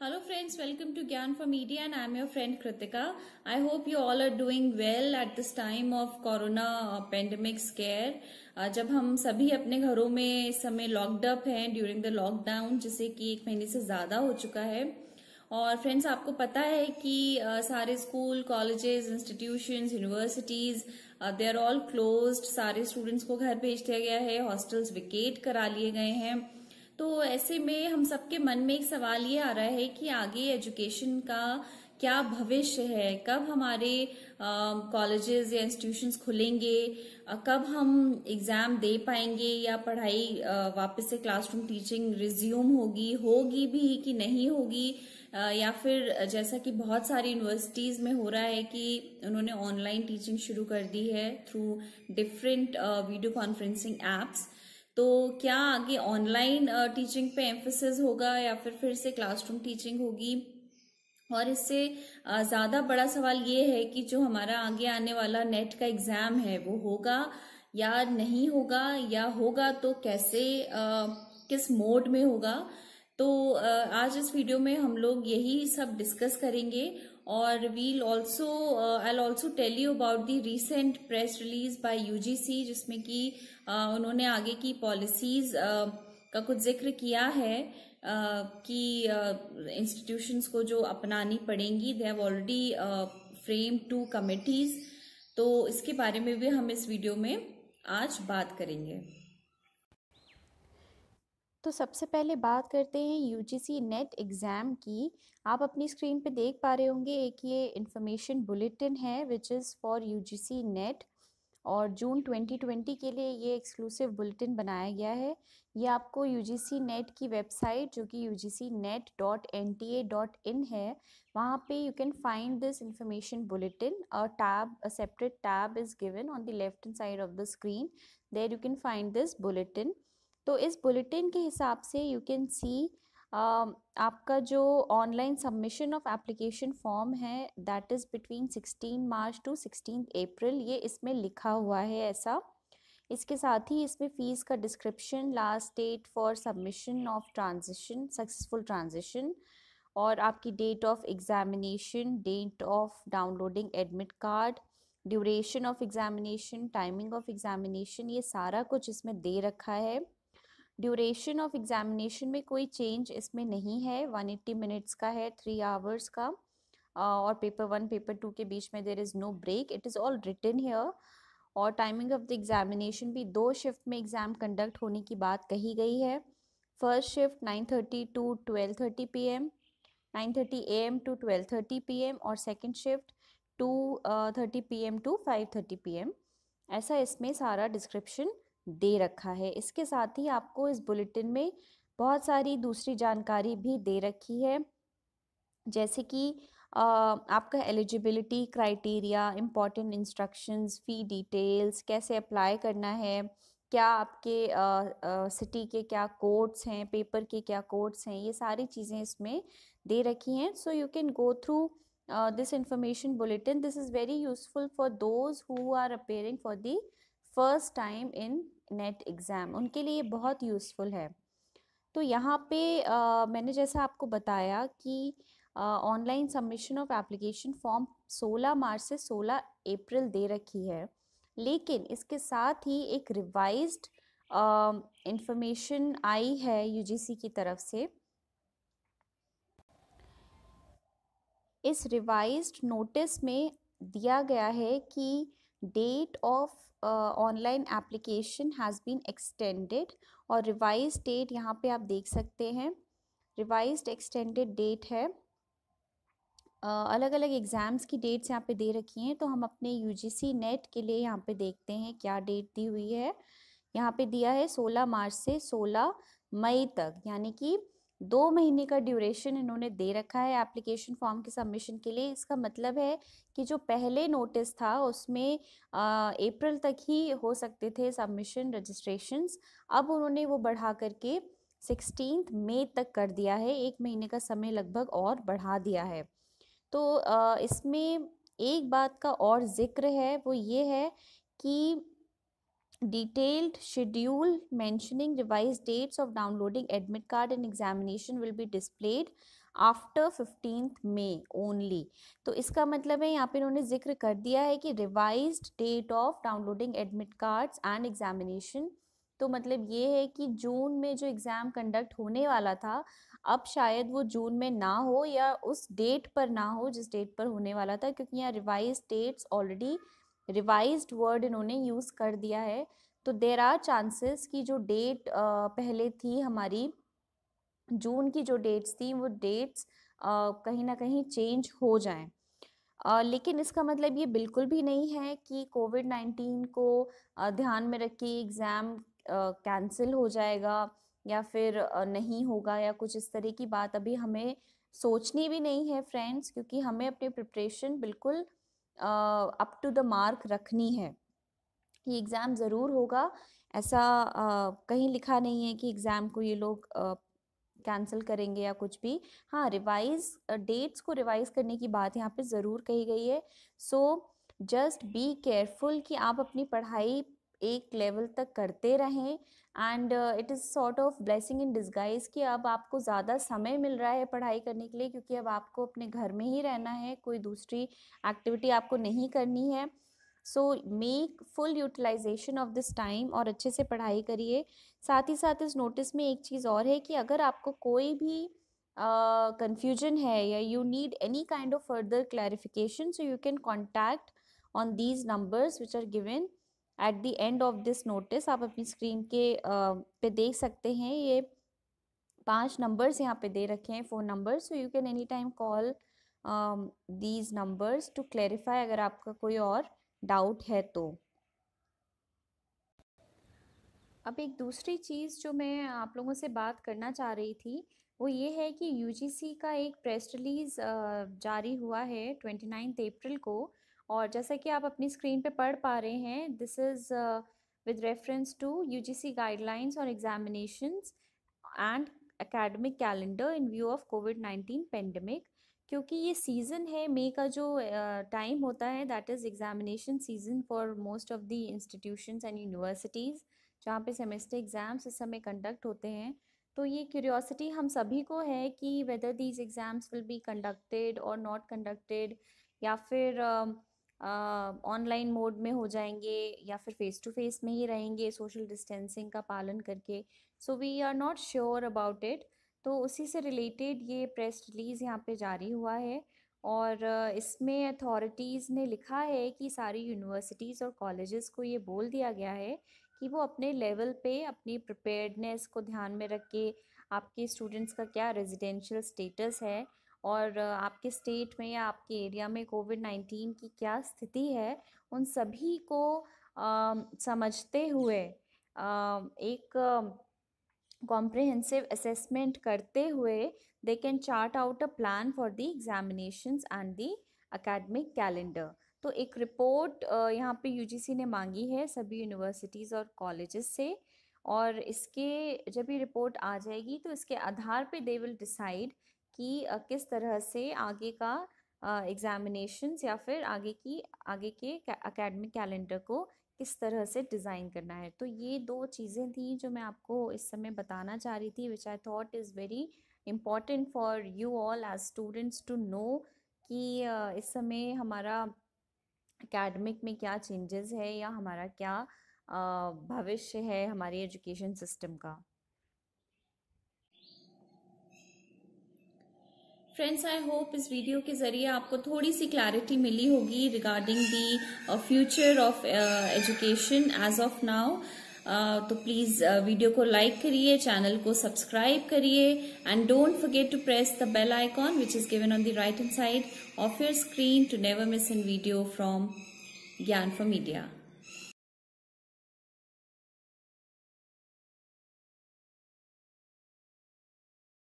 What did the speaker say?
Hello friends, welcome to Gyan for Media and I'm your friend Kritika. I hope you all are doing well at this time of Corona pandemic scare. जब हम सभी अपने घरों में इस समय locked up हैं during the lockdown, जिसे कि 1 महीने से ज्यादा हो चुका है। और फ्रेंड्स, आपको पता है कि सारे school, colleges, institutions, universities they are all closed. सारे स्टूडेंट्स को घर भेज दिया गया है, हॉस्टल्स वेकेट करा लिए गए हैं। तो ऐसे में हम सबके मन में एक सवाल ये आ रहा है कि आगे एजुकेशन का क्या भविष्य है, कब हमारे कॉलेजेस या इंस्टीट्यूशंस खुलेंगे, कब हम एग्जाम दे पाएंगे या पढ़ाई वापस से क्लासरूम टीचिंग रिज्यूम होगी भी कि नहीं होगी, या फिर जैसा कि बहुत सारी यूनिवर्सिटीज में हो रहा है कि उन्होंने ऑनलाइन टीचिंग शुरू कर दी है through different video conferencing apps. तो क्या आगे ऑनलाइन टीचिंग पे एम्फेसिस होगा या फिर से क्लासरूम टीचिंग होगी। और इससे ज्यादा बड़ा सवाल ये है कि जो हमारा आगे आने वाला नेट का एग्जाम है वो होगा या नहीं होगा, या होगा तो कैसे, किस मोड में होगा। तो आज इस वीडियो में हम लोग यही सब डिस्कस करेंगे। और I also tell you about the recent press release by UGC, जिसमें कि उन्होंने आगे की पॉलिसीज का कुछ जिक्र किया है कि इंस्टीट्यूशंस को जो अपनानी पड़ेंगी। They have already frame 2 committees. तो इसके बारे में भी हम इस वीडियो में आज बात करेंगे। तो सबसे पहले बात करते हैं यूजीसी नेट एग्ज़ाम की। आप अपनी स्क्रीन पे देख पा रहे होंगे, एक ये इन्फॉर्मेशन बुलेटिन है which is for UGC net, और जून 2020 के लिए ये एक्सक्लूसिव बुलेटिन बनाया गया है। ये आपको यूजीसी नेट की वेबसाइट, जो कि ugcnet.nta.in है, वहाँ पे you can find this information bulletin. A separate tab is given on the left hand side of the screen, there you can find this bulletin. तो इस बुलेटिन के हिसाब से यू कैन सी आपका जो online submission of application form है, that is between 16 March to 16 April, ये इसमें लिखा हुआ है ऐसा। इसके साथ ही इसमें फ़ीस का description, last date for submission of transition, successful transition, और आपकी date of examination, date of downloading admit card, duration of examination, timing of examination, ये सारा कुछ इसमें दे रखा है। ड्यूरेशन ऑफ एग्जामिनेशन में कोई चेंज इसमें नहीं है, 180 मिनट्स का है, 3 आवर्स का। और पेपर 1 पेपर 2 के बीच में there is no break, it is all written here. और टाइमिंग ऑफ द एग्जामिनेशन भी 2 शिफ्ट में एग्ज़ाम कंडक्ट होने की बात कही गई है। First shift 9:30 to 12:30 PM, 9:30 AM to 12:30 PM, और second shift 2:30 PM to 5:30 PM। ऐसा इसमें सारा डिस्क्रिप्शन दे रखा है। इसके साथ ही आपको इस बुलेटिन में बहुत सारी दूसरी जानकारी भी दे रखी है, जैसे कि आपका एलिजिबिलिटी क्राइटेरिया, इम्पॉर्टेंट इंस्ट्रक्शंस, फ़ी डिटेल्स, कैसे अप्लाई करना है, क्या आपके सिटी के क्या कोड्स हैं, पेपर के क्या कोड्स हैं, ये सारी चीज़ें इसमें दे रखी हैं। So you can go through this information bulletin. This is very useful for those who are appearing for the first time in NET exam, उनके लिए बहुत यूज़फुल है। तो यहाँ पे मैंने जैसा आपको बताया कि online submission of application form 16 मार्च से 16 अप्रैल दे रखी है, लेकिन इसके साथ ही एक रिवाइज्ड इंफॉर्मेशन आई है यूजीसी की तरफ से। इस रिवाइज्ड नोटिस में दिया गया है कि date of online application has been extended, और रिवाइज डेट यहाँ पे आप देख सकते हैं, रिवाइज्ड एक्सटेंडेड डेट है। अलग अलग एग्ज़ाम्स की डेट्स यहाँ पे दे रखी हैं, तो हम अपने यूजीसी नेट के लिए यहाँ पे देखते हैं क्या डेट दी हुई है। यहाँ पे दिया है 16 मार्च से 16 मई तक, यानी कि 2 महीने का ड्यूरेशन इन्होंने दे रखा है एप्लीकेशन फॉर्म के सबमिशन के लिए। इसका मतलब है कि जो पहले नोटिस था उसमें अप्रैल तक ही हो सकते थे सबमिशन रजिस्ट्रेशंस, अब उन्होंने वो बढ़ा करके 16 मई तक कर दिया है, 1 महीने का समय लगभग और बढ़ा दिया है। तो इसमें एक बात का और जिक्र है, वो ये है कि detailed schedule mentioning revised dates of downloading admit card and examination will be displayed after 15th May only. तो इसका मतलब है यहाँ पे इन्होंने जिक्र कर दिया है कि revised date of downloading admit cards and examination. तो मतलब ये है कि जून में जो एग्ज़ाम कंडक्ट होने वाला था, अब शायद वो जून में ना हो या उस डेट पर ना हो जिस डेट पर होने वाला था, क्योंकि यहाँ revise dates already, revised word इन्होंने यूज़ कर दिया है। तो देर आर चांसेस कि जो डेट पहले थी हमारी, जून की जो डेट्स थी, वो डेट्स कहीं ना कहीं चेंज हो जाएं। लेकिन इसका मतलब ये बिल्कुल भी नहीं है कि कोविड-19 को ध्यान में रख के एग्ज़ाम कैंसिल हो जाएगा या फिर नहीं होगा या कुछ इस तरह की बात अभी हमें सोचनी भी नहीं है फ्रेंड्स, क्योंकि हमें अपनी प्रिपरेशन बिल्कुल अप टू द मार्क रखनी है। ये एग्ज़ाम ज़रूर होगा, ऐसा कहीं लिखा नहीं है कि एग्ज़ाम को ये लोग कैंसिल करेंगे या कुछ भी। हाँ, रिवाइज डेट्स को रिवाइज करने की बात यहाँ पे ज़रूर कही गई है। सो जस्ट बी केयरफुल कि आप अपनी पढ़ाई एक लेवल तक करते रहें, and it is sort of blessing in disguise कि अब आपको ज़्यादा समय मिल रहा है पढ़ाई करने के लिए, क्योंकि अब आपको अपने घर में ही रहना है, कोई दूसरी एक्टिविटी आपको नहीं करनी है। So make full utilization of this time और अच्छे से पढ़ाई करिए। साथ ही साथ इस नोटिस में एक चीज़ और है कि अगर आपको कोई भी confusion है या you need any kind of further clarification, so you can contact on these numbers which are given at the end of this notice। आप अपनी स्क्रीन के पे देख सकते हैं, ये 5 नंबर्स यहाँ पे दे रखे हैं, 4 numbers. So you can any time call these numbers to clarify अगर आपका कोई और डाउट है तो। अब एक दूसरी चीज़ जो मैं आप लोगों से बात करना चाह रही थी, वो ये है कि यूजीसी का एक प्रेस रिलीज़ जारी हुआ है 29 अप्रैल को, और जैसा कि आप अपनी स्क्रीन पे पढ़ पा रहे हैं, this is with reference to UGC guidelines और examinations and academic calendar in view of कोविड-19 पेंडेमिक। क्योंकि ये सीज़न है, मई का जो टाइम होता है, that is examination season for most of the institutions and universities, जहाँ पे सेमेस्टर एग्ज़ाम्स इस समय कंडक्ट होते हैं। तो ये क्यूरियोसिटी हम सभी को है कि whether these exams will be conducted और नॉट कंडक्टेड, या फिर ऑनलाइन मोड में हो जाएंगे या फिर फेस टू फेस में ही रहेंगे सोशल डिस्टेंसिंग का पालन करके। So we are not sure about it. तो उसी से रिलेटेड ये प्रेस रिलीज़ यहाँ पे जारी हुआ है, और इसमें अथॉरिटीज़ ने लिखा है कि सारी यूनिवर्सिटीज़ और कॉलेजेस को ये बोल दिया गया है कि वो अपने लेवल पे अपनी प्रिपेयर्डनेस को ध्यान में रख के, आपके स्टूडेंट्स का क्या रेजिडेंशियल स्टेटस है और आपके स्टेट में या आपके एरिया में कोविड-19 की क्या स्थिति है, उन सभी को समझते हुए एक कॉम्प्रिहेंसिव असेसमेंट करते हुए they can chart out a plan for the examinations and the academic calendar. तो एक रिपोर्ट यहाँ पे यूजीसी ने मांगी है सभी यूनिवर्सिटीज़ और कॉलेजेस से, और इसके जब ये रिपोर्ट आ जाएगी तो इसके आधार पे दे विल डिसाइड कि किस तरह से आगे का एग्जामिनेशंस या फिर आगे के एकेडमिक कैलेंडर को किस तरह से डिज़ाइन करना है। तो ये 2 चीज़ें थी जो मैं आपको इस समय बताना चाह रही थी, which I thought is very important for you all as students to know कि इस समय हमारा एकेडमिक में क्या चेंजेस है या हमारा क्या भविष्य है हमारे एजुकेशन सिस्टम का। फ्रेंड्स, आई होप इस वीडियो के ज़रिए आपको थोड़ी सी क्लैरिटी मिली होगी regarding the future of education as of now. तो प्लीज़ वीडियो को लाइक करिए, चैनल को सब्सक्राइब करिए, and don't forget to press the bell icon which is given on the right hand side of your screen to never miss in video from Gyan for media.